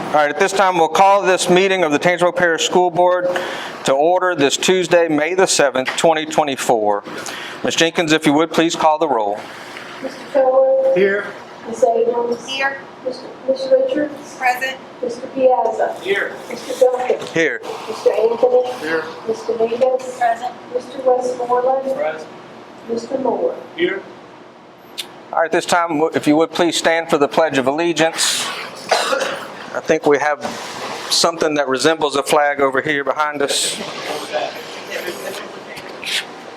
All right, at this time, we'll call this meeting of the Tangipahoa Parish School Board to order this Tuesday, May the 7th, 2024. Ms. Jenkins, if you would, please call the roll. Mr. Keller? Here. Ms. Abrams? Here. Ms. Richards? Present. Mr. Piazza? Here. Mr. Duncan? Here. Mr. Anthony? Here. Ms. Dominguez? Present. Mr. Westmoreland? Present. Mr. Moore? Here. All right, at this time, if you would, please stand for the Pledge of Allegiance. I think we have something that resembles a flag over here behind us.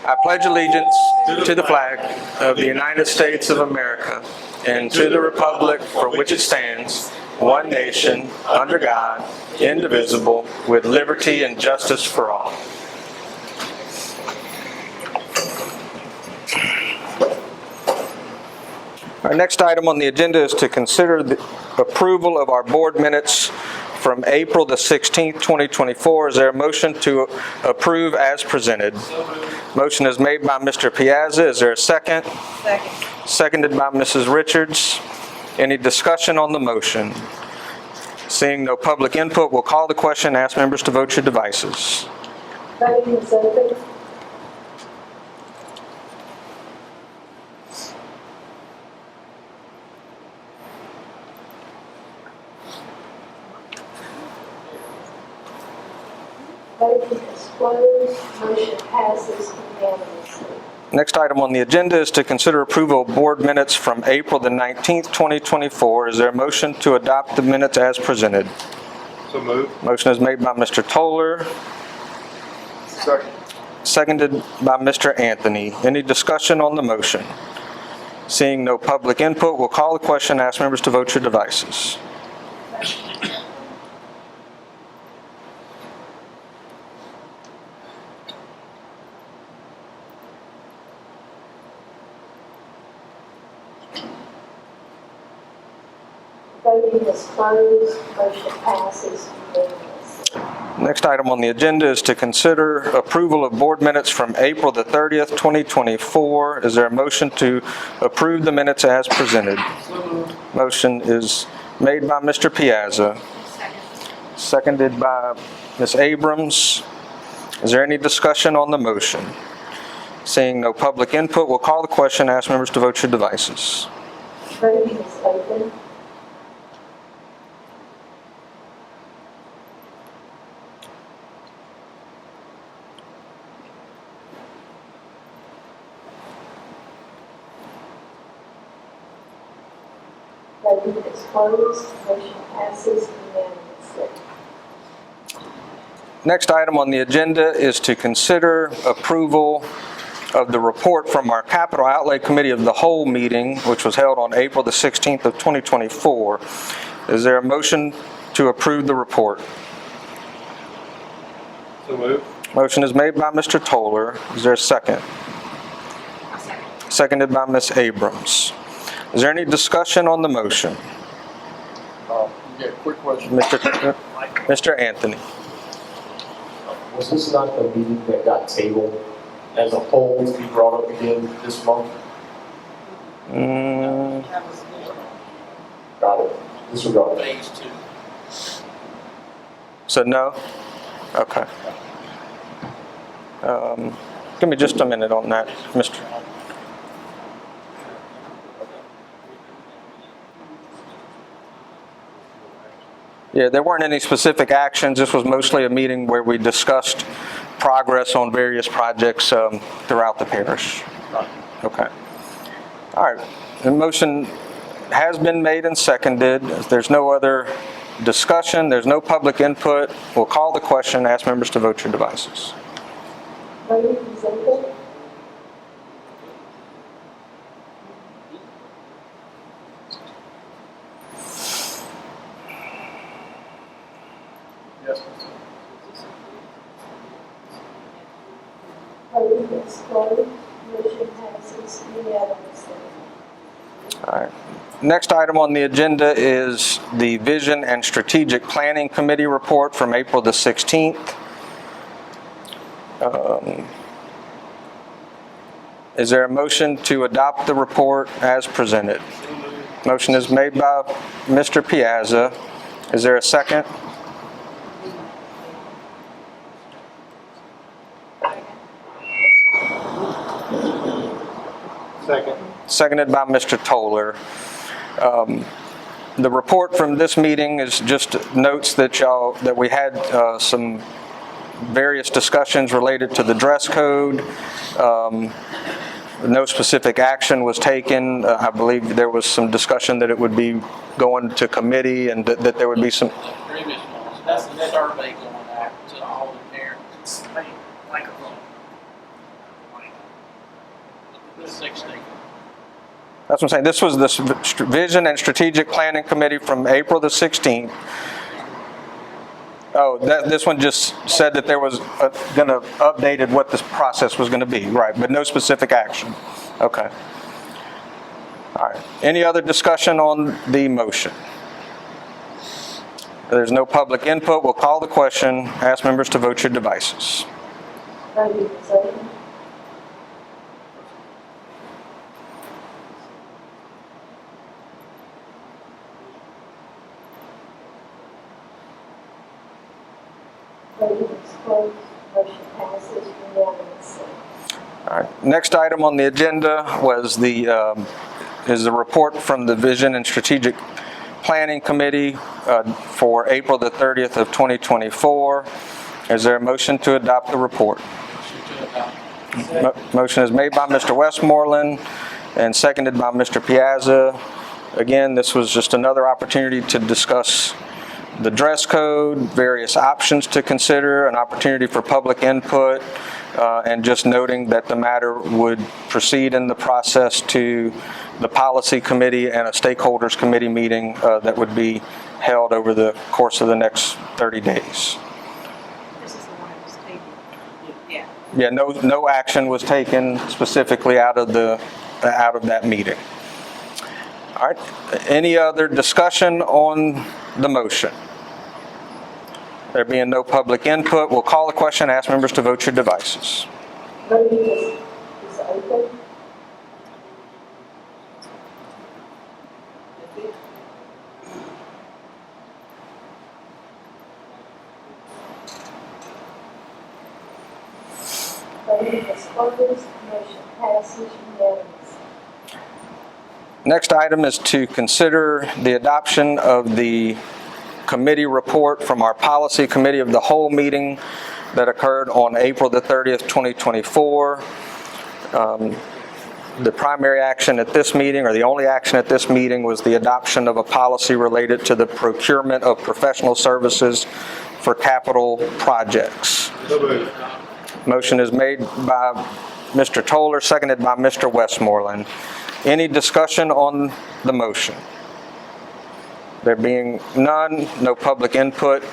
I pledge allegiance to the flag of the United States of America and to the republic for which it stands, one nation, under God, indivisible, with liberty and justice for all. Our next item on the agenda is to consider the approval of our board minutes from April the 16th, 2024. Is there a motion to approve as presented? Motion is made by Mr. Piazza. Is there a second? Second. Seconded by Mrs. Richards. Any discussion on the motion? Seeing no public input, we'll call the question and ask members to vote your devices. Voting is open. Voting is closed. Motion passes unanimously. Next item on the agenda is to consider approval of board minutes from April the 19th, 2024. Is there a motion to adopt the minutes as presented? So moved. Motion is made by Mr. Toller, Second. seconded by Mr. Anthony. Any discussion on the motion? Seeing no public input, we'll call the question and ask members to vote your devices. Voting is closed. Motion passes unanimously. Next item on the agenda is to consider approval of board minutes from April the 30th, 2024. Is there a motion to approve the minutes as presented? Motion is made by Mr. Piazza, seconded by Ms. Abrams. Is there any discussion on the motion? Seeing no public input, we'll call the question and ask members to vote your devices. Voting is open. Voting is closed. Motion passes unanimously. Next item on the agenda is to consider approval of the report from our Capital Outlay Committee of the Whole meeting, which was held on April the 16th of 2024. Is there a motion to approve the report? So moved. Motion is made by Mr. Toller. Is there a second? Seconded by Ms. Abrams. Is there any discussion on the motion? Yeah, quick question. Mr. Anthony. Was this not the meeting that got tabled as a whole to be brought up again this month? Got it. Disregard. Phase 2. So no? Okay. Give me just a minute on that, Mr. Yeah, there weren't any specific actions. This was mostly a meeting where we discussed progress on various projects throughout the parish. Okay. All right. The motion has been made and seconded. If there's no other discussion, there's no public input, we'll call the question and ask members to vote your devices. Voting is open. Yes. Voting is closed. Motion passes unanimously. All right. Next item on the agenda is the Vision and Strategic Planning Committee report from April the 16th. Is there a motion to adopt the report as presented? Motion is made by Mr. Piazza, Is there a second? Second. Seconded by Mr. Toller. The report from this meeting is just notes that we had some various discussions related to the dress code. No specific action was taken. I believe there was some discussion that it would be going to committee and that there would be some. The previous ones, that's the survey going out to all the parents. Microphone. The 16. That's what I'm saying. This was the Vision and Strategic Planning Committee from April the 16th. Oh, this one just said that there was going to updated what this process was going to be, right? But no specific action. Okay. All right. Any other discussion on the motion? There's no public input. We'll call the question. Ask members to vote your devices. Voting is open. Voting is closed. Motion passes unanimously. All right. Next item on the agenda was is the report from the Vision and Strategic Planning Committee for April the 30th of 2024. Is there a motion to adopt the report? Motion is made by Mr. Westmoreland and seconded by Mr. Piazza. Again, this was just another opportunity to discuss the dress code, various options to consider, an opportunity for public input, and just noting that the matter would proceed in the process to the policy committee and a stakeholders committee meeting that would be held over the course of the next 30 days. This is the one that was taken. Yeah. Yeah, no action was taken specifically out of that meeting. All right. Any other discussion on the motion? There being no public input, we'll call the question. Ask members to vote your devices. Voting is open. Voting is closed. Motion passes unanimously. Next item is to consider the adoption of the committee report from our policy committee of the whole meeting that occurred on April the 30th, 2024. The primary action at this meeting, or the only action at this meeting, was the adoption of a policy related to the procurement of professional services for capital projects. So moved. Motion is made by Mr. Toller, seconded by Mr. Westmoreland. Any discussion on the motion? There being none, no public input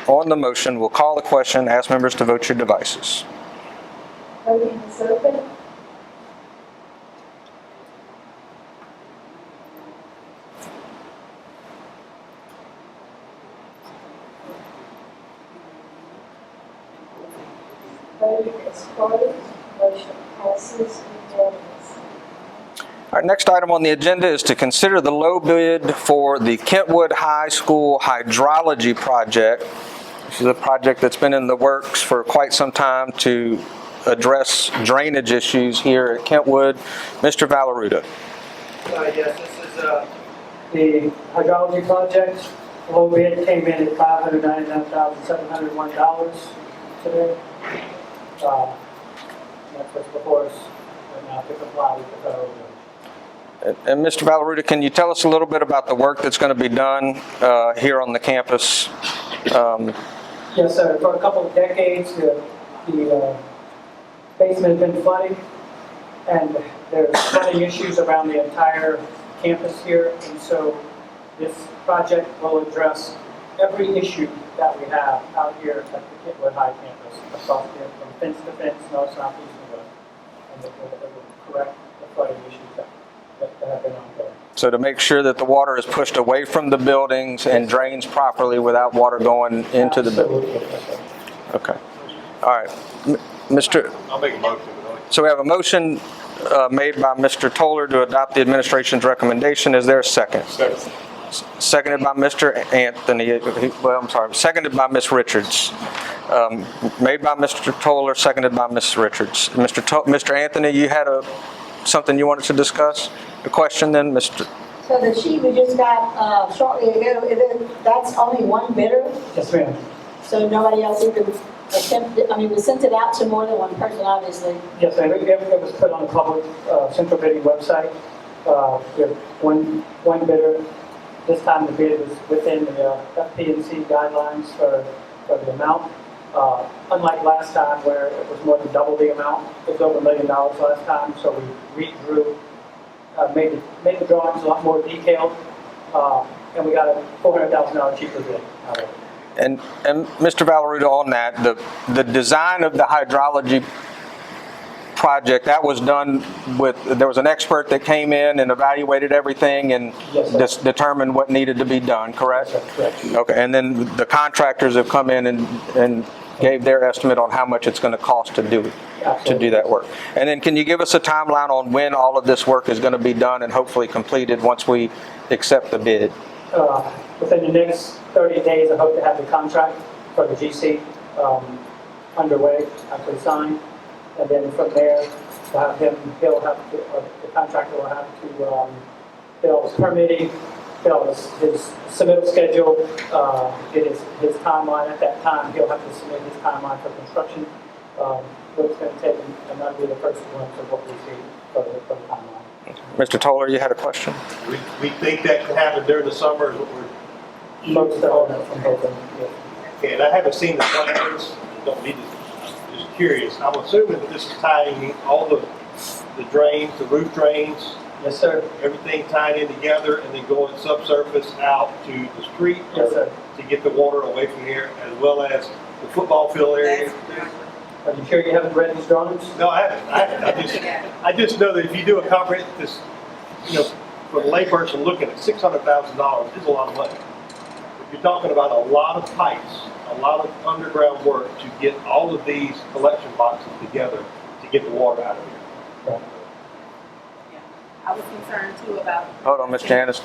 on the motion, we'll call the question. Ask members to vote your devices. Voting is open. Voting is closed. Motion passes unanimously. All right, next item on the agenda is to consider the low bid for the Kentwood High School hydrology project. This is a project that's been in the works for quite some time to address drainage issues here at Kentwood. Mr. Valaruta. Yes, this is the hydrology project. Low bid came in at $599,701 today. That's what's before us right now to comply with the federal bill. And Mr. Valaruta, can you tell us a little bit about the work that's going to be done here on the campus? Yes, sir. For a couple of decades, the basement has been flooding, and there's flooding issues around the entire campus here. And so this project will address every issue that we have out here at the Kentwood High campus, across here from fence to fence, north, south, east, and west. And it will correct the flooding issues that have been ongoing. So to make sure that the water is pushed away from the buildings and drains properly without water going into the building. Absolutely, yes, sir. Okay. All right. Mr. I'll make a motion. So we have a motion made by Mr. Toller to adopt the administration's recommendation. Is there a second? Second. Seconded by Mr. Anthony, seconded by Ms. Richards. Made by Mr. Toller, seconded by Ms. Richards. Mr. Anthony, you had something you wanted to discuss? A question then, Mr.? So the sheet we just got shortly ago, that's only one bidder? Yes, ma'am. So nobody else even attempted, I mean, we sent it out to more than one person, obviously. Yes, ma'am. It was put on the public central bidding website. We have one bidder. This time the bid was within the FP&C guidelines for the amount. Unlike last time where it was more than double the amount, it was over $1 million last time, so we redrew, made the drawings a lot more detailed, and we got a $400,000 cheaper bid out of it. And Mr. Valaruta, on that, the design of the hydrology project, that was done there was an expert that came in and evaluated everything and Yes, sir. determined what needed to be done, correct? Correct. Okay, and then the contractors have come in and gave their estimate on how much it's going to cost to do that work. And then can you give us a timeline on when all of this work is going to be done and hopefully completed once we accept the bid? Within the next 30 days, I hope to have the contract for the GC underway, actually signed. And then from there, the contractor will have to fill his permitting, fill his submittal schedule, get his timeline. At that time, he'll have to submit his timeline for construction. But it's going to take, and that'll be the first glimpse of what we see for the timeline. Mr. Toller, you had a question? We think that could happen during the summer is what we're, Most of them from both of them, yeah. and I haven't seen the plans, don't need to, just curious. I'm assuming that this is tying all the drains, the roof drains, Yes, sir. everything tied in together and then going subsurface out to the street. Yes, sir. To get the water away from here, as well as the football field area. Are you sure you haven't read these drawings? No, I haven't. I just know that if you do a comprehensive, for a layperson looking at $600,000 is a lot of money. You're talking about a lot of pipes, a lot of underground work to get all of these collection boxes together to get the water out of here. I was concerned too about. Hold on, Ms. Janice,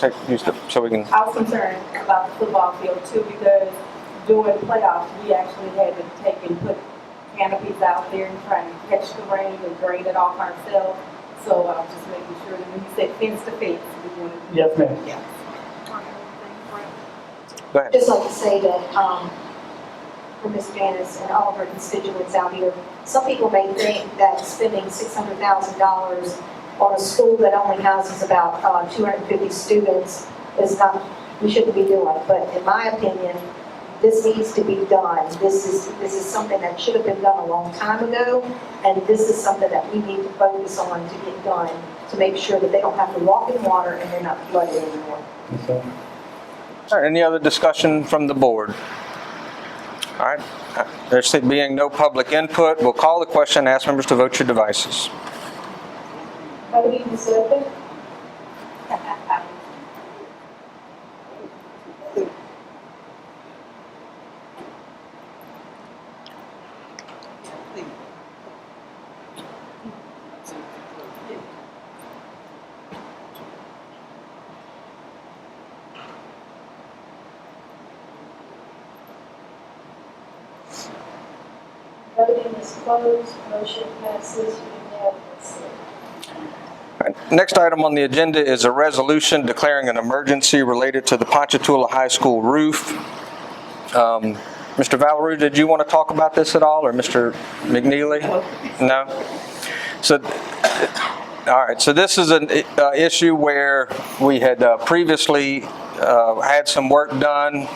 so we can. I was concerned about the football field too, because during playoffs, we actually had to take and put canopies out there and try and catch the rain and drain it off ourselves. So I was just making sure that when you said fence to fence, we wanted. Yes, ma'am. Yeah. Go ahead. Just like to say that, for Ms. Janice and all of her constituents out here, some people may think that spending $600,000 on a school that only houses about 250 students is not, we shouldn't be doing. But in my opinion, this needs to be done. This is something that should have been done a long time ago, and this is something that we need to focus on to get done to make sure that they don't have to walk in water and they're not flooded anymore. Okay. All right, any other discussion from the board? All right, there being no public input, we'll call the question and ask members to vote your devices. Voting is open. Voting is closed. Motion passes unanimously. Next item on the agenda is a resolution declaring an emergency related to the Ponchatoula High School roof. Mr. Valaru, did you want to talk about this at all, or Mr. McNeely? No? So, all right, so this is an issue where we had previously had some work done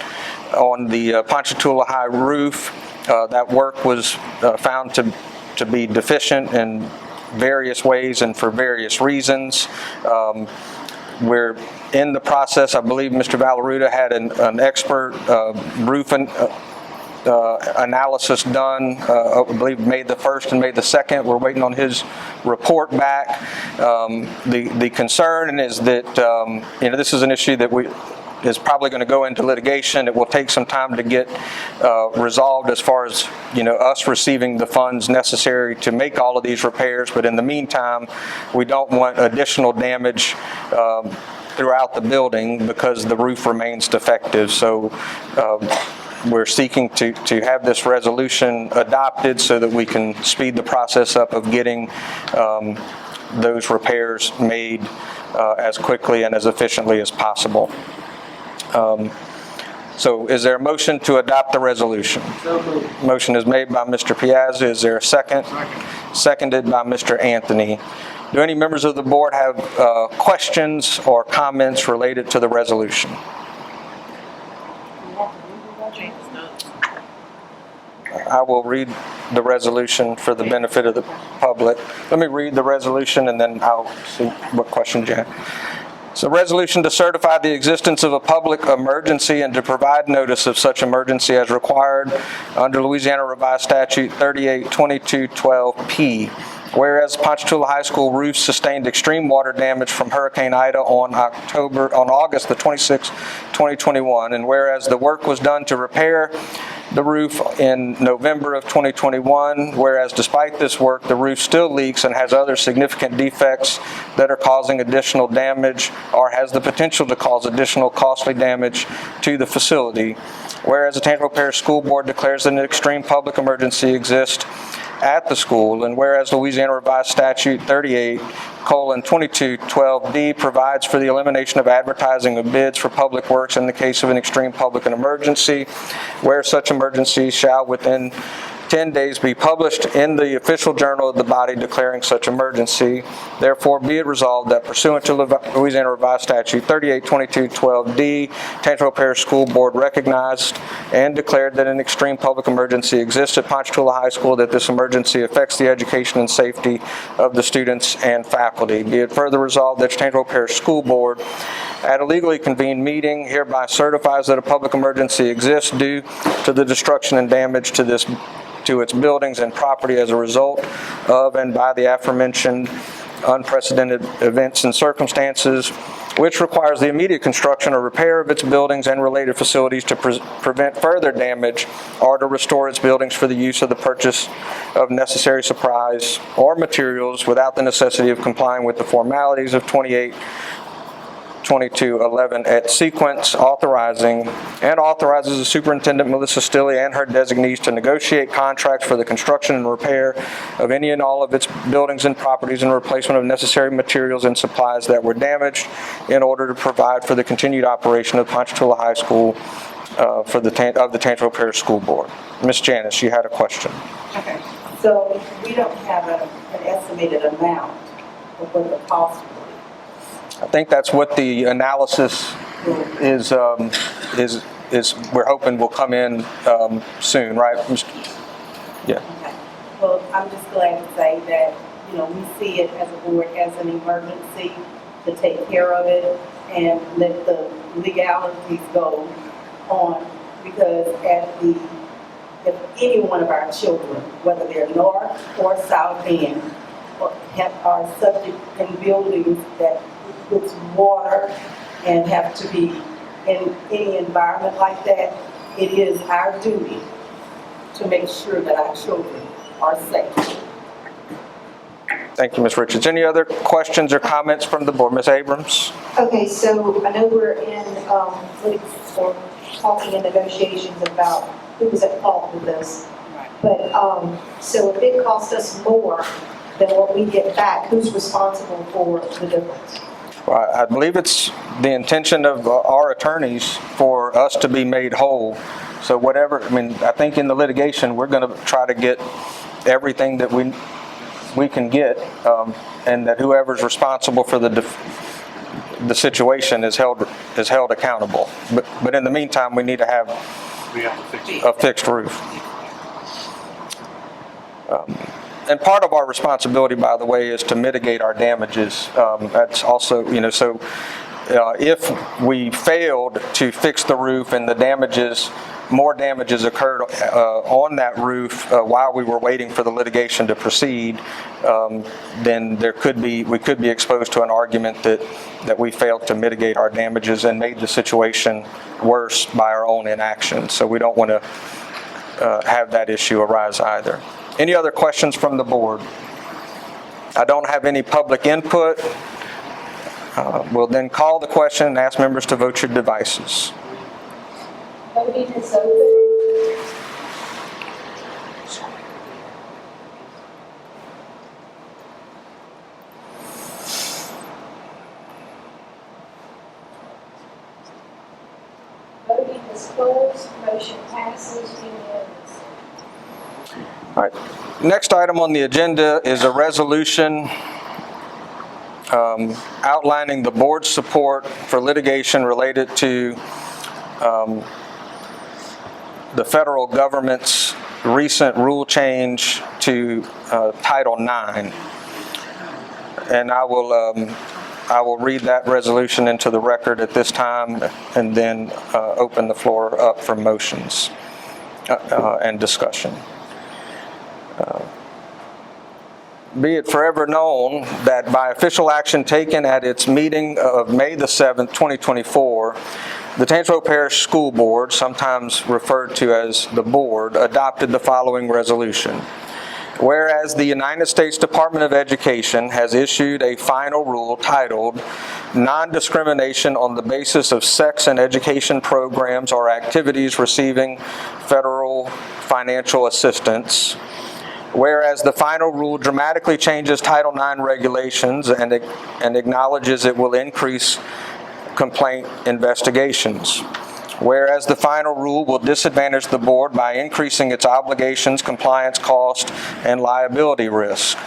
on the Ponchatoula High roof. That work was found to be deficient in various ways and for various reasons. We're in the process. I believe Mr. Valaruta had an expert roof analysis done, I believe May the 1st and May the 2nd. We're waiting on his report back. The concern is that this is an issue that is probably going to go into litigation. It will take some time to get resolved as far as us receiving the funds necessary to make all of these repairs. But in the meantime, we don't want additional damage throughout the building because the roof remains defective. So we're seeking to have this resolution adopted so that we can speed the process up of getting those repairs made as quickly and as efficiently as possible. So is there a motion to adopt the resolution? Motion is made by Mr. Piazza. Is there a second? Seconded by Mr. Anthony. Do any members of the board have questions or comments related to the resolution? I will read the resolution for the benefit of the public. Let me read the resolution and then I'll see what questions you have. So resolution to certify the existence of a public emergency and to provide notice of such emergency as required under Louisiana Revised Statute 382212P. Whereas Ponchatoula High School roof sustained extreme water damage from Hurricane Ida on August the 26th, 2021, and whereas the work was done to repair the roof in November of 2021, whereas despite this work, the roof still leaks and has other significant defects that are causing additional damage or has the potential to cause additional costly damage to the facility. Whereas the Tangipahoa Parish School Board declares that an extreme public emergency exists at the school, and whereas Louisiana Revised Statute 38:2212D provides for the elimination of advertising of bids for public works in the case of an extreme public emergency, where such emergency shall within 10 days be published in the official journal of the body declaring such emergency. Therefore, be it resolved that pursuant to Louisiana Revised Statute 38:2212D, Tangipahoa Parish School Board recognized and declared that an extreme public emergency exists at Ponchatoula High School, that this emergency affects the education and safety of the students and faculty. Be it further resolved that Tangipahoa Parish School Board, at a legally convened meeting, hereby certifies that a public emergency exists due to the destruction and damage to its buildings and property as a result of and by the aforementioned unprecedented events and circumstances, which requires the immediate construction or repair of its buildings and related facilities to prevent further damage or to restore its buildings for the use of the purchase of necessary supplies or materials without the necessity of complying with the formalities of 28:22:11 at sequence, authorizes the superintendent, Melissa Stilley, and her designees to negotiate contracts for the construction and repair of any and all of its buildings and properties and replacement of necessary materials and supplies that were damaged in order to provide for the continued operation of Ponchatoula High School of the Tangipahoa Parish School Board. Ms. Janice, you had a question. Okay, so we don't have an estimated amount of what the cost will I think that's what the analysis is we're hoping will come in soon, right? Yeah. Okay. Well, I'm just glad to say that, we see it as a board as an emergency to take care of it and let the legalities go on, because if any one of our children, whether they're north or south end, are subject in buildings that with water and have to be in any environment like that, it is our duty to make sure that our children are safe. Thank you, Ms. Richards. Any other questions or comments from the board? Ms. Abrams? Okay, so I know we're in, or talking in negotiations about who was at fault with this. But, so if it costs us more than what we get back, who's responsible for the difference? Well, I believe it's the intention of our attorneys for us to be made whole. So whatever, I think in the litigation, we're going to try to get everything that we can get, and that whoever's responsible for the situation is held accountable. But in the meantime, we need to have a fixed roof. And part of our responsibility, by the way, is to mitigate our damages. That's also, so if we failed to fix the roof and more damages occurred on that roof while we were waiting for the litigation to proceed, then we could be exposed to an argument that we failed to mitigate our damages and made the situation worse by our own inaction. So we don't want to have that issue arise either. Any other questions from the board? I don't have any public input. We'll then call the question and ask members to vote your devices. Voting is open. Voting is closed. Motion passes unanimously. All right. Next item on the agenda is a resolution outlining the board's support for litigation related to the federal government's recent rule change to Title IX. And I will read that resolution into the record at this time and then open the floor up for motions and discussion. Be it forever known that by official action taken at its meeting of May the 7th, 2024, the Tangipahoa Parish School Board, sometimes referred to as the board, adopted the following resolution. Whereas the United States Department of Education has issued a final rule titled Non-Discrimination on the Basis of Sex in Education Programs or Activities Receiving Federal Financial Assistance. Whereas the final rule dramatically changes Title IX regulations and acknowledges it will increase complaint investigations. Whereas the final rule will disadvantage the board by increasing its obligations, compliance cost, and liability risk.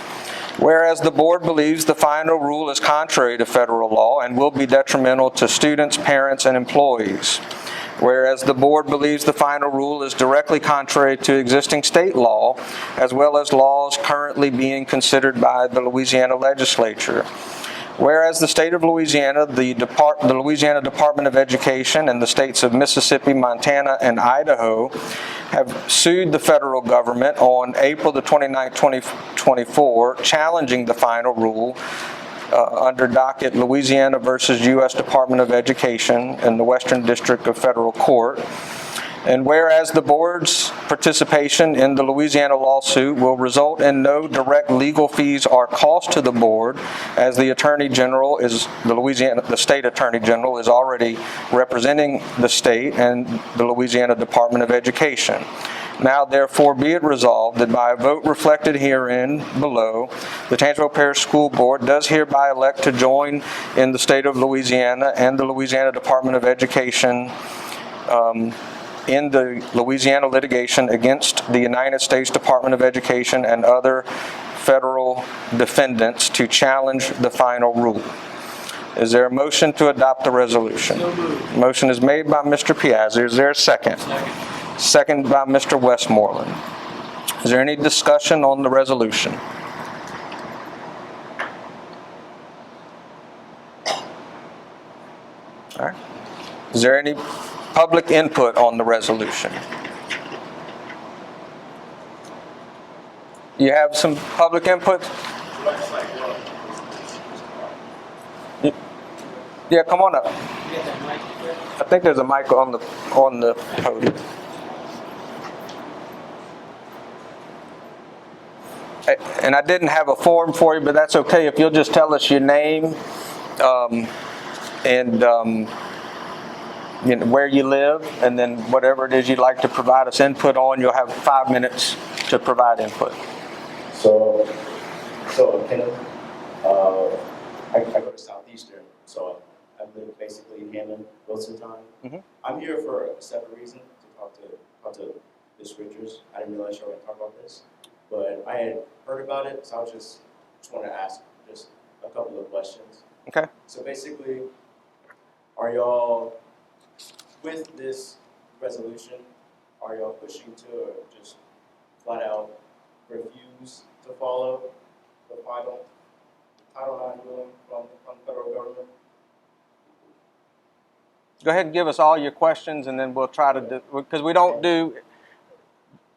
Whereas the board believes the final rule is contrary to federal law and will be detrimental to students, parents, and employees. Whereas the board believes the final rule is directly contrary to existing state law, as well as laws currently being considered by the Louisiana legislature. Whereas the state of Louisiana, the Louisiana Department of Education, and the states of Mississippi, Montana, and Idaho have sued the federal government on April the 29th, 2024, challenging the final rule under docket Louisiana versus U.S. Department of Education in the Western District of Federal Court. And whereas the board's participation in the Louisiana lawsuit will result in no direct legal fees or cost to the board, as the Attorney General the State Attorney General is already representing the state and the Louisiana Department of Education. Now, therefore, be it resolved that by a vote reflected herein below, the Tangipahoa Parish School Board does hereby elect to join in the state of Louisiana and the Louisiana Department of Education in the Louisiana litigation against the United States Department of Education and other federal defendants to challenge the final rule. Is there a motion to adopt the resolution? Motion is made by Mr. Piazza. Is there a second? Second by Mr. Westmoreland. Is there any discussion on the resolution? All right. Is there any public input on the resolution? You have some public input? Yeah, come on up. I think there's a mic on the podium. And I didn't have a form for you, but that's okay. If you'll just tell us your name and where you live, and then whatever it is you'd like to provide us input on, you'll have 5 minutes to provide input. So I'm Kenneth. I go to Southeastern, so I live basically in Hammond most of the time. Mm-hmm. I'm here for a separate reason, to talk to Ms. Richards. I didn't realize you were going to talk about this, but I had heard about it, so I just wanted to ask just a couple of questions. Okay. So basically, are y'all, with this resolution, are y'all pushing to just flat out refuse to follow the final Title IX ruling from the federal government? Go ahead and give us all your questions, and then we'll try to do, because we don't do,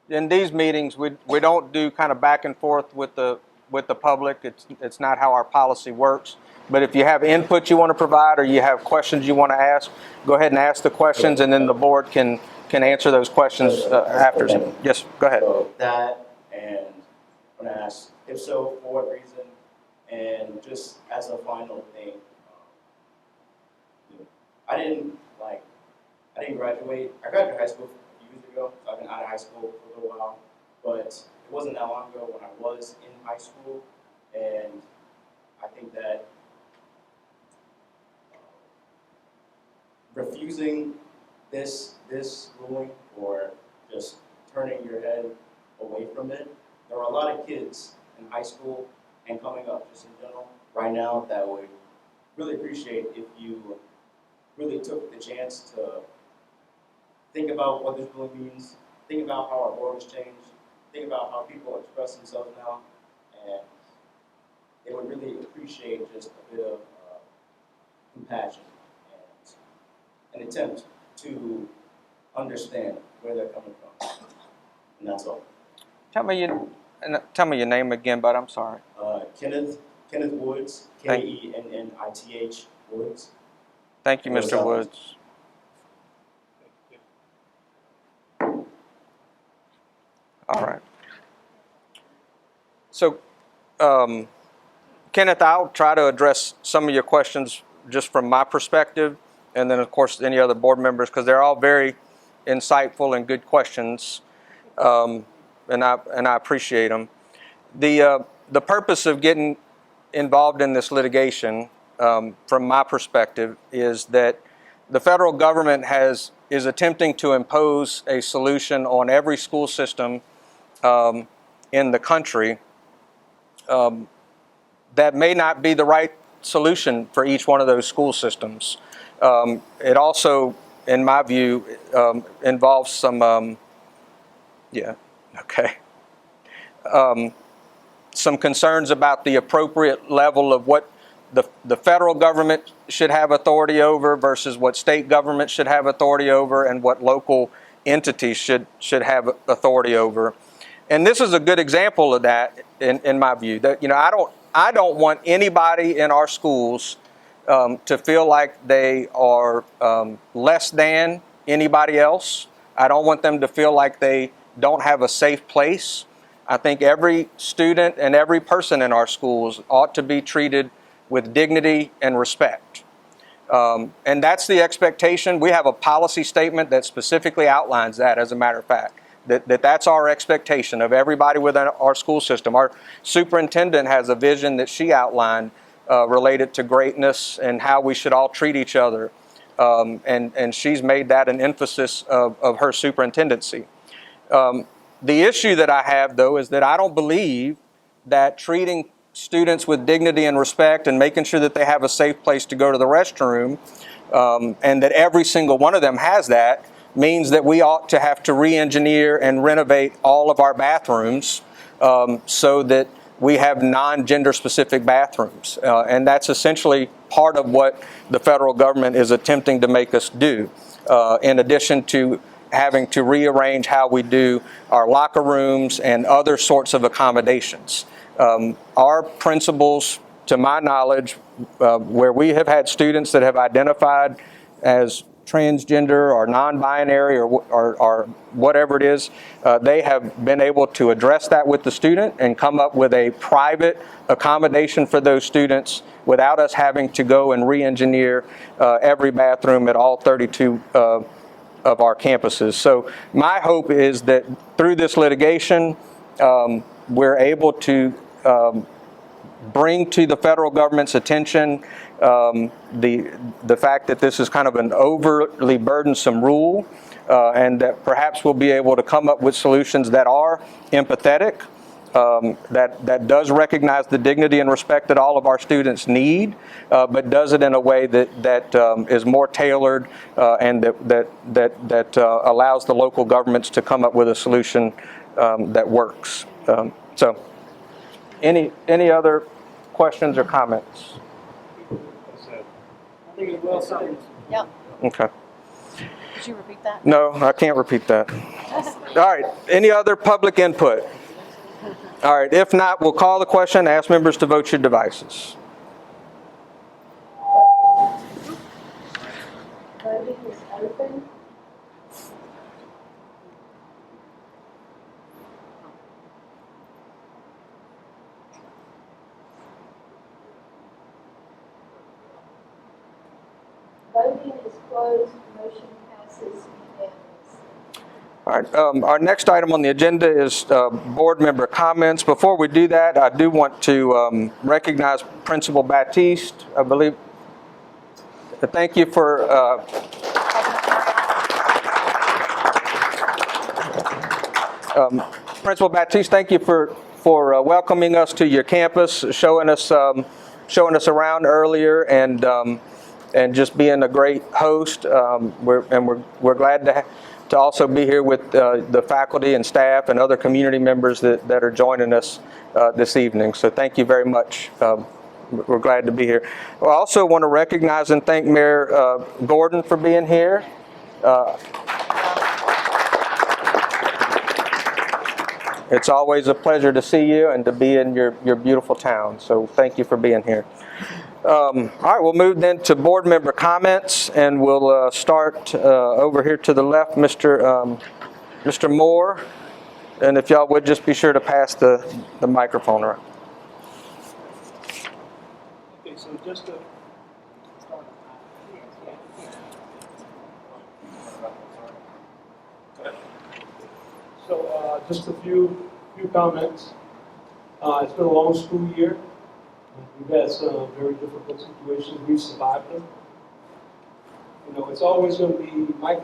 in these meetings, we don't do kind of back and forth with the public. It's not how our policy works. But if you have input you want to provide or you have questions you want to ask, go ahead and ask the questions, and then the board can answer those questions after. Yes, go ahead. So that, and I'm going to ask, if so, for what reason? And just as a final thing, I didn't graduate. I graduated high school a few years ago, so I've been out of high school for a little while. But it wasn't that long ago when I was in high school, and I think that refusing this ruling or just turning your head away from it, there are a lot of kids in high school and coming up just in general right now that would really appreciate if you really took the chance to think about what this ruling means, think about how our world has changed, think about how people express themselves now, and they would really appreciate just a bit of compassion and an attempt to understand where they're coming from. And that's all. Tell me your name again, bud. I'm sorry. Kenneth Woods, Kennith Woods. Thank you, Mr. Woods. All right. So, Kenneth, I'll try to address some of your questions just from my perspective, and then, of course, any other board members, because they're all very insightful and good questions, and I appreciate them. The purpose of getting involved in this litigation, from my perspective, is that the federal government is attempting to impose a solution on every school system in the country that may not be the right solution for each one of those school systems. It also, in my view, involves some, some concerns about the appropriate level of what the federal government should have authority over versus what state government should have authority over and what local entities should have authority over. And this is a good example of that, in my view. That I don't want anybody in our schools to feel like they are less than anybody else. I don't want them to feel like they don't have a safe place. I think every student and every person in our schools ought to be treated with dignity and respect. And that's the expectation. We have a policy statement that specifically outlines that, as a matter of fact. That's our expectation of everybody within our school system. Our superintendent has a vision that she outlined related to greatness and how we should all treat each other. And she's made that an emphasis of her superintendency. The issue that I have, though, is that I don't believe that treating students with dignity and respect and making sure that they have a safe place to go to the restroom, and that every single one of them has that, means that we ought to have to re-engineer and renovate all of our bathrooms so that we have non-gender specific bathrooms. And that's essentially part of what the federal government is attempting to make us do, in addition to having to rearrange how we do our locker rooms and other sorts of accommodations. Our principals, to my knowledge, where we have had students that have identified as transgender or non-binary or whatever it is, they have been able to address that with the student and come up with a private accommodation for those students without us having to go and re-engineer every bathroom at all 32 of our campuses. So my hope is that through this litigation, we're able to bring to the federal government's attention the fact that this is kind of an overly burdensome rule, and that perhaps we'll be able to come up with solutions that are empathetic, that does recognize the dignity and respect that all of our students need, but does it in a way that is more tailored, and that allows the local governments to come up with a solution that works. So, any other questions or comments? I think it will sound. Yep. Okay. Could you repeat that? No, I can't repeat that. All right. Any other public input? All right. If not, we'll call the question. Ask members to vote your devices. Voting is open. Voting is closed. Motion passes unanimously. All right, our next item on the agenda is board member comments. Before we do that, I do want to recognize Principal Baptiste, I believe. Thank you for Principal Baptiste, thank you for welcoming us to your campus, showing us around earlier, and just being a great host. We're glad to also be here with the faculty and staff and other community members that are joining us this evening. So thank you very much. We're glad to be here. I also want to recognize and thank Mayor Gordon for being here. It's always a pleasure to see you and to be in your beautiful town. So thank you for being here. All right, we'll move then to board member comments, and we'll start over here to the left, Mr. Moore. And if y'all would just be sure to pass the microphone around. Okay, so just to just a few comments. It's been a long school year. We've had some very difficult situations. We've survived them. You know, it's always going to be my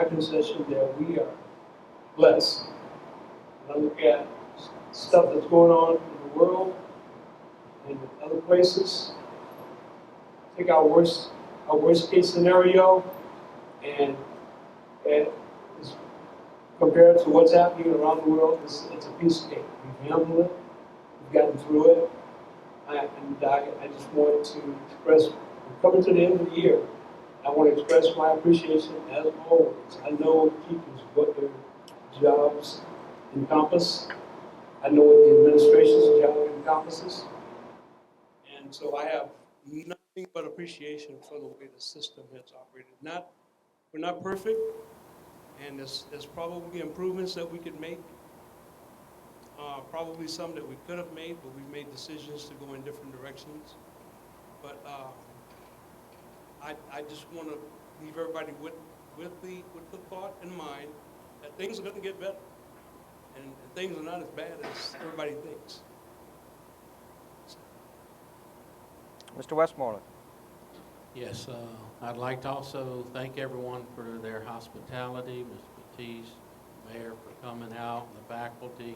concession that we are blessed. When I look at stuff that's going on in the world and in other places, take our worst case scenario, and it's compared to what's happening around the world, it's a piece of cake. We've handled it, we've gotten through it, and I just wanted to express, we're coming to the end of the year, I want to express my appreciation as always. I know teachers, what their jobs encompass. I know what the administration's job encompasses. And so I have nothing but appreciation for the way the system has operated. We're not perfect, and there's probably improvements that we could make. Probably some that we could have made, but we've made decisions to go in different directions. But I just want to leave everybody with the thought in mind that things are going to get better, and things are not as bad as everybody thinks. Mr. Westmoreland. Yes, I'd like to also thank everyone for their hospitality, Mr. Batiste, Mayor for coming out, and the faculty,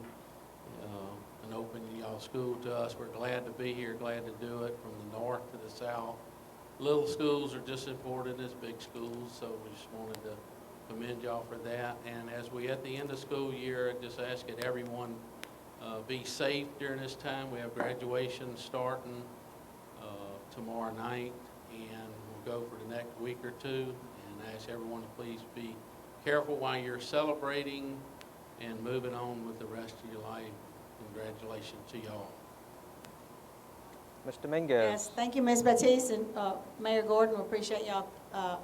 and opening y'all school to us. We're glad to be here, glad to do it from the north to the south. Little schools are just as important as big schools, so we just wanted to commend y'all for that. And as we at the end of school year, I just ask that everyone be safe during this time. We have graduation starting tomorrow night, and we'll go for the next week or two. And I ask everyone to please be careful while you're celebrating and moving on with the rest of your life. Congratulations to y'all. Mr. Mingus. Yes, thank you, Ms. Batiste and Mayor Gordon. We appreciate y'all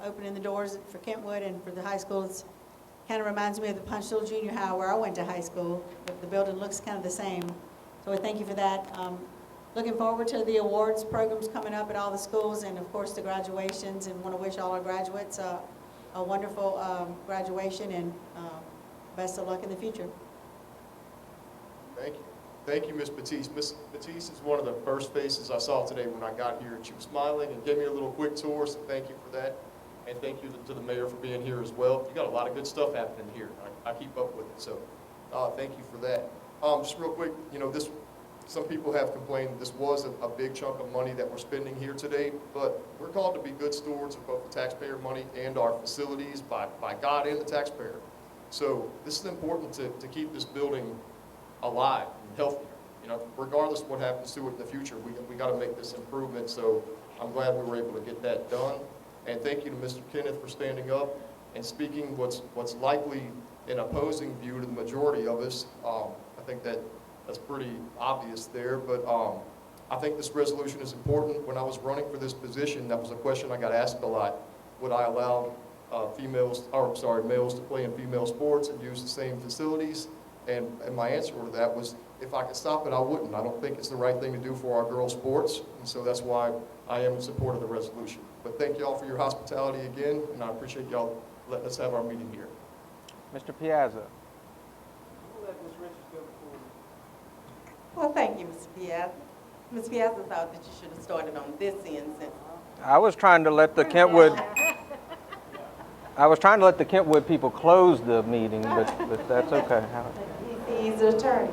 opening the doors for Kentwood and for the high schools. Kind of reminds me of the Punchville Junior High where I went to high school. The building looks kind of the same. So we thank you for that. Looking forward to the awards programs coming up at all the schools, and of course the graduations, and want to wish all our graduates a wonderful graduation, and best of luck in the future. Thank you. Thank you, Ms. Batiste. Ms. Batiste is one of the first faces I saw today when I got here, and she was smiling and gave me a little quick tour, so thank you for that. And thank you to the mayor for being here as well. You got a lot of good stuff happening here. I keep up with it, so thank you for that. Just real quick, you know, some people have complained this was a big chunk of money that we're spending here today, but we're called to be good stewards of both the taxpayer money and our facilities by God and the taxpayer. So this is important to keep this building alive and healthy. You know, regardless of what happens to it in the future, we got to make this improvement. So I'm glad we were able to get that done. And thank you to Mr. Kenneth for standing up and speaking what's likely an opposing view to the majority of us. I think that's pretty obvious there, but I think this resolution is important. When I was running for this position, that was a question I got asked a lot. Would I allow males to play in female sports and use the same facilities? And my answer to that was, if I could stop it, I wouldn't. I don't think it's the right thing to do for our girls' sports, and so that's why I am in support of the resolution. But thank y'all for your hospitality again, and I appreciate y'all letting us have our meeting here. Mr. Piazza. Well, thank you, Mr. Piazza. Ms. Piazza thought that you should have started on this end since. I was trying to let the Kentwood people close the meeting, but that's okay. He's the attorney.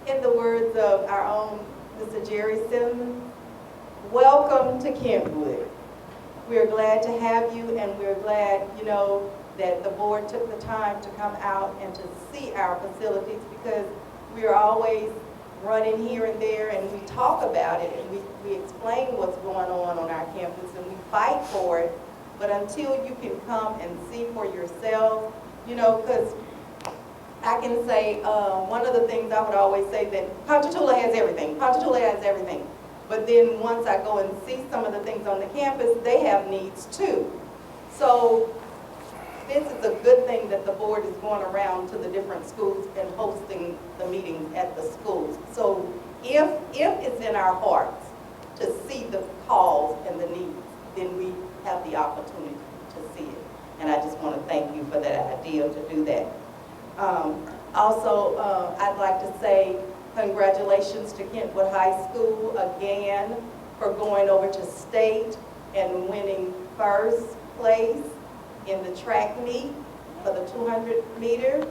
In the words of our own Mr. Jerry Simmons, welcome to Kentwood. We're glad to have you, and we're glad, that the board took the time to come out and to see our facilities, because we are always running here and there, and we talk about it, and we explain what's going on our campus, and we fight for it. But until you can come and see for yourself, because I can say, one of the things I would always say that Ponchatoula has everything. Ponchatoula has everything. But then once I go and see some of the things on the campus, they have needs too. So this is a good thing that the board is going around to the different schools and hosting the meetings at the schools. So if it's in our hearts to see the calls and the needs, then we have the opportunity to see it. And I just want to thank you for that idea to do that. Also, I'd like to say congratulations to Kentwood High School again for going over to state and winning first place in the track meet for the 200 meter.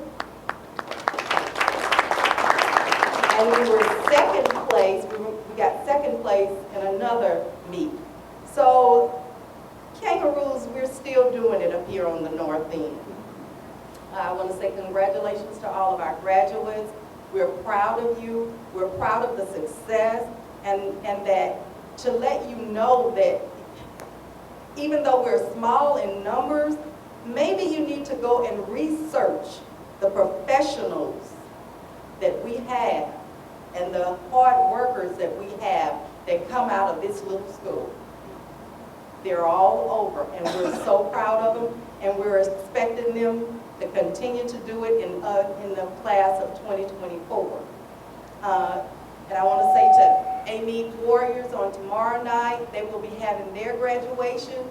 And we were second place, we got second place in another meet. So Kangaroos, we're still doing it up here on the north end. I want to say congratulations to all of our graduates. We're proud of you. We're proud of the success, and that to let you know that even though we're small in numbers, maybe you need to go and research the professionals that we have and the hard workers that we have that come out of this little school. They're all over, and we're so proud of them, and we're expecting them to continue to do it in the class of 2024. And I want to say to Amy Warriors on tomorrow night, they will be having their graduation.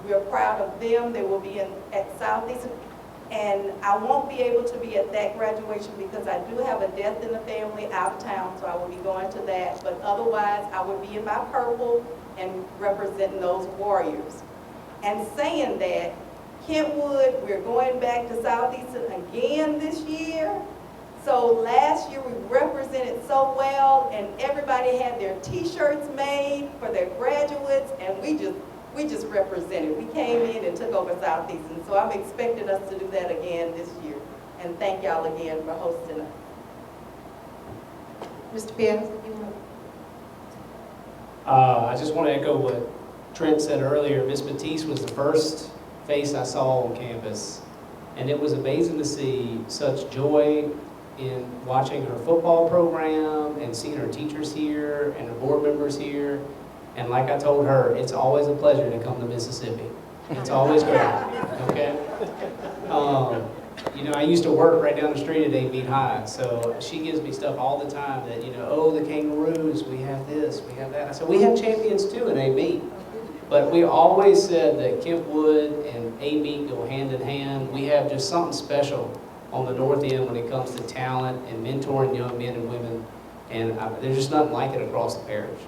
We're proud of them. They will be at Southeastern. And I won't be able to be at that graduation because I do have a death in the family out of town, so I will be going to that. But otherwise, I will be in my purple and representing those Warriors. And saying that, Kentwood, we're going back to Southeastern again this year. So last year we represented so well, and everybody had their t-shirts made for their graduates, and we just represented. We came in and took over Southeastern. So I'm expecting us to do that again this year. And thank y'all again for hosting us. Mr. Piazza, you want I just want to echo what Trent said earlier. Miss Batiste was the first face I saw on campus, and it was amazing to see such joy in watching her football program and seeing her teachers here and her board members here. And like I told her, it's always a pleasure to come to Mississippi. It's always great, okay? I used to work right down the street at 8 Meet High, so she gives me stuff all the time that, oh, the Kangaroos, we have this, we have that. I said, we have champions too in 8 Meet. But we always said that Kentwood and 8 Meet go hand in hand. We have just something special on the north end when it comes to talent and mentoring young men and women, and there's just nothing like it across the parish.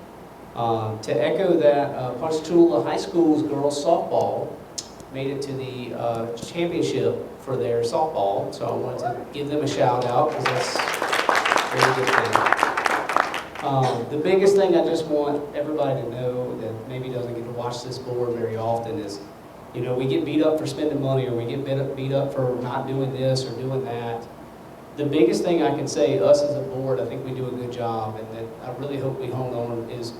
To echo that, Ponchatoula High School's girls softball made it to the championship for their softball, so I wanted to give them a shout out because that's a very good thing. The biggest thing I just want everybody to know that maybe doesn't get to watch this board very often is, we get beat up for spending money, or we get beat up for not doing this or doing that. The biggest thing I can say, us as a board, I think we do a good job, and that I really hope we hone on, is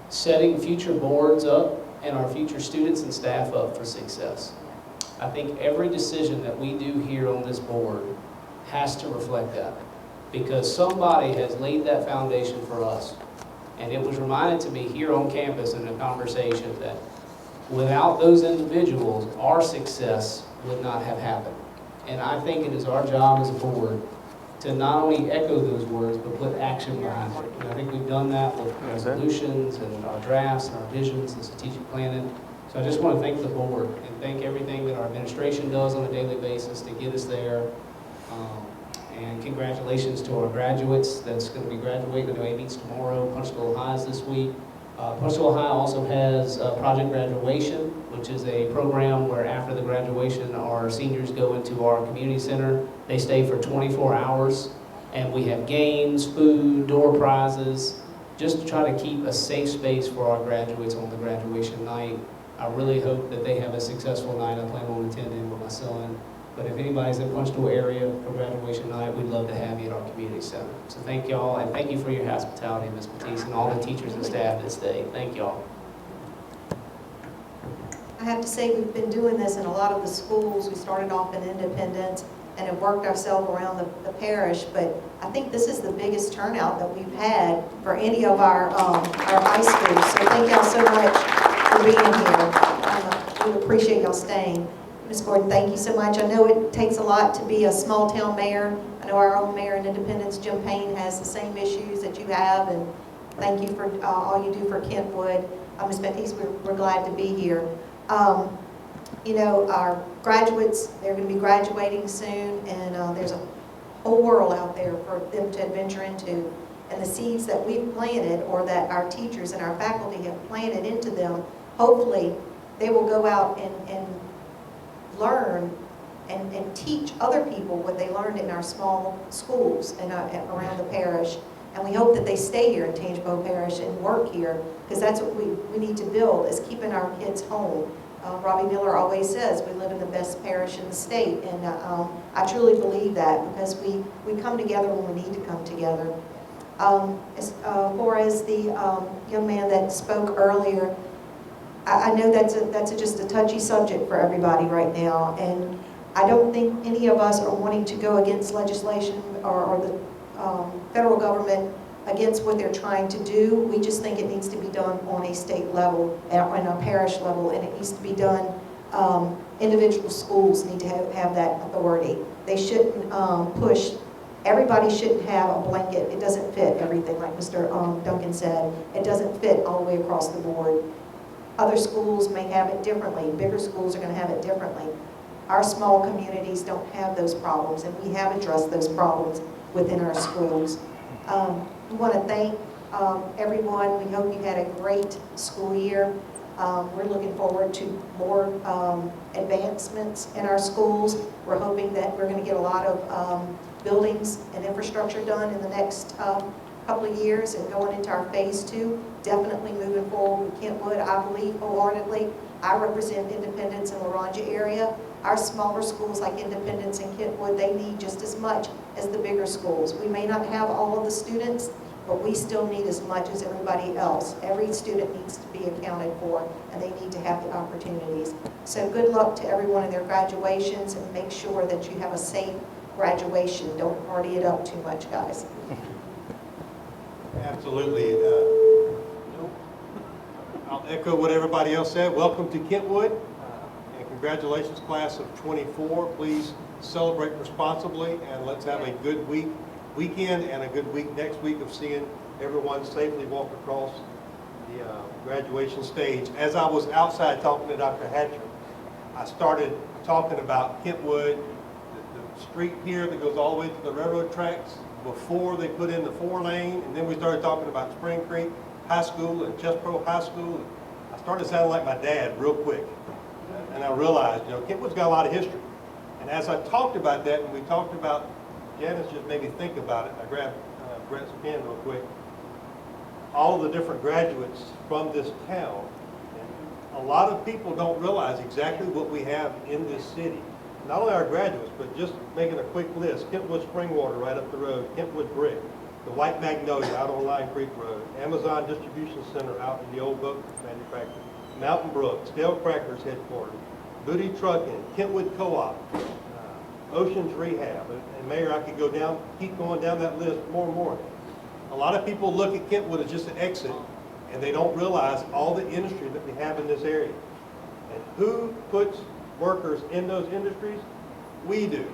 setting future boards up and our future students and staff up for success. I think every decision that we do here on this board has to reflect that, because somebody has laid that foundation for us. And it was reminded to me here on campus in a conversation that without those individuals, our success would not have happened. And I think it is our job as a board to not only echo those words, but put action behind it. And I think we've done that with resolutions and our drafts and our visions and strategic planning. So I just want to thank the board and thank everything that our administration does on a daily basis to get us there. And congratulations to our graduates that's going to be graduating. I know Amy's tomorrow, Punchville High is this week. Punchville High also has Project Graduation, which is a program where after the graduation, our seniors go into our community center. They stay for 24 hours, and we have games, food, door prizes, just to try to keep a safe space for our graduates on the graduation night. I really hope that they have a successful night. I plan on attending with my son. But if anybody's in Punchville area for graduation night, we'd love to have you at our community center. So thank y'all, and thank you for your hospitality, Ms. Matisse, and all the teachers and staff that stayed. Thank y'all. I have to say, we've been doing this in a lot of the schools. We started off in Independence and have worked ourselves around the parish, but I think this is the biggest turnout that we've had for any of our high schools. So thank y'all so much for being here. We appreciate y'all staying. Ms. Gordon, thank you so much. I know it takes a lot to be a small town mayor. I know our own mayor in Independence, Jim Payne, has the same issues that you have, and thank you for all you do for Kentwood. Ms. Baptiste, we're glad to be here. You know, our graduates, they're going to be graduating soon, and there's a whole world out there for them to adventure into. And the seeds that we've planted, or that our teachers and our faculty have planted into them, hopefully they will go out and learn and teach other people what they learned in our small schools and around the parish. And we hope that they stay here in Tangipahoa Parish and work here, because that's what we need to build, is keeping our kids home. Robbie Miller always says we live in the best parish in the state, and I truly believe that, because we come together when we need to come together. As far as the young man that spoke earlier, I know that's just a touchy subject for everybody right now, and I don't think any of us are wanting to go against legislation or the federal government against what they're trying to do. We just think it needs to be done on a state level and on a parish level, and it needs to be done, individual schools need to have that authority. They shouldn't push, everybody shouldn't have a blanket. It doesn't fit everything, like Mr. Duncan said. It doesn't fit all the way across the board. Other schools may have it differently. Bigger schools are going to have it differently. Our small communities don't have those problems, and we have addressed those problems within our schools. We want to thank everyone. We hope you had a great school year. We're looking forward to more advancements in our schools. We're hoping that we're going to get a lot of buildings and infrastructure done in the next couple of years, and going into our phase 2, definitely moving forward with Kentwood. I believe wholeheartedly. I represent Independence and Laranja area. Our smaller schools like Independence and Kentwood, they need just as much as the bigger schools. We may not have all of the students, but we still need as much as everybody else. Every student needs to be accounted for, and they need to have the opportunities. So good luck to everyone in their graduations, and make sure that you have a safe graduation. Don't party it up too much, guys. Absolutely. I'll echo what everybody else said. Welcome to Kentwood, and congratulations, class of 24. Please celebrate responsibly, and let's have a good weekend and a good week next week of seeing everyone safely walk across the graduation stage. As I was outside talking to Dr. Hatcher, I started talking about Kentwood, the street here that goes all the way to the railroad tracks before they put in the 4-lane, and then we started talking about Spring Creek High School and Chesbro High School. I started sounding like my dad real quick, and I realized, you know, Kentwood's got a lot of history. And as I talked about that, and we talked about, Janice just made me think about it. I grabbed Brett's pen real quick. All the different graduates from this town, and a lot of people don't realize exactly what we have in this city. Not only our graduates, but just making a quick list. Kentwood Springwater right up the road, Kentwood Brick, the White Magnolia out on Line Creek Road, Amazon Distribution Center out in the old boat manufacturer, Mountain Brook, Stale Crackers headquarters, Booty Trucking, Kentwood Co-op, Oceans Rehab, and Mayor, I could go down, keep going down that list more and more. A lot of people look at Kentwood as just an exit, and they don't realize all the industry that we have in this area. And who puts workers in those industries? We do.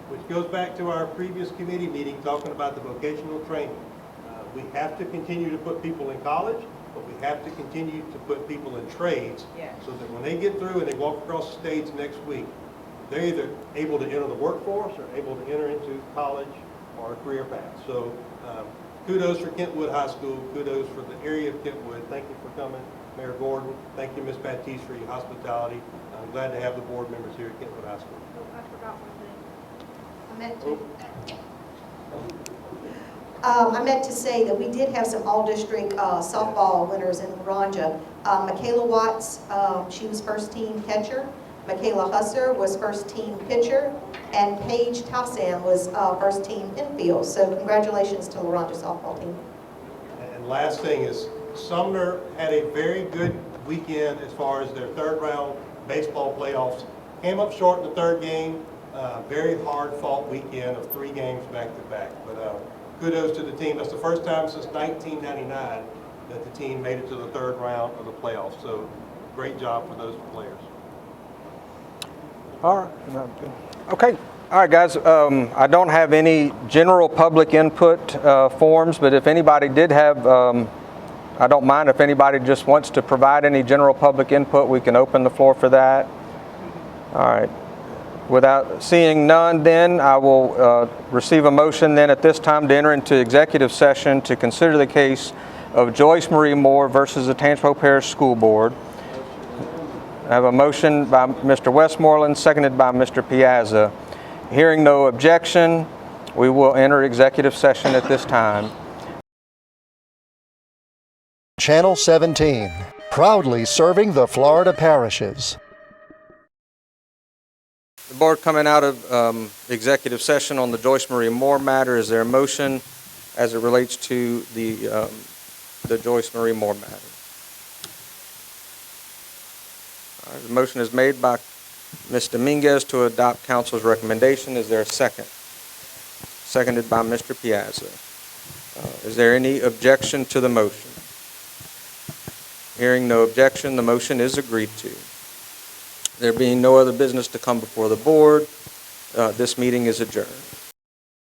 which goes back to our previous committee meeting talking about the vocational training. We have to continue to put people in college, but we have to continue to put people in trades so that when they get through and they walk across the stage next week, they're either able to enter the workforce or able to enter into college or a career path. So kudos for Kentwood High School, kudos for the area of Kentwood. Thank you for coming, Mayor Gordon. Thank you, Ms. Baptiste, for your hospitality. I'm glad to have the board members here at Kentwood High School. I forgot one thing. I meant to say that we did have some all-district softball winners in Ranja. Michaela Watts, she was first team catcher. Michaela Husser was first team pitcher. And Paige Tassan was first team infield. So congratulations to the Ranja softball team. And last thing is, Sumner had a very good weekend as far as their third round baseball playoffs. Came up short in the third game. Very hard fought weekend of 3 games back to back. But kudos to the team. That's the first time since 1999 that the team made it to the third round of the playoffs. So great job for those players. All right. Okay. All right, guys. I don't have any general public input forms, but if anybody did have, I don't mind if anybody just wants to provide any general public input, we can open the floor for that. All right. Without seeing none, then I will receive a motion then at this time to enter into executive session to consider the case of Joyce Marie Moore versus the Tangipahoa Parish School Board. I have a motion by Mr. Westmoreland, seconded by Mr. Piazza. Hearing no objection, we will enter executive session at this time. Channel 17, proudly serving the Florida parishes. The board coming out of executive session on the Joyce Marie Moore matter, is there a motion as it relates to the Joyce Marie Moore matter? All right, the motion is made by Ms. Dominguez to adopt council's recommendation. Is there a second? Seconded by Mr. Piazza. Is there any objection to the motion? Hearing no objection, the motion is agreed to. There being no other business to come before the board, this meeting is adjourned.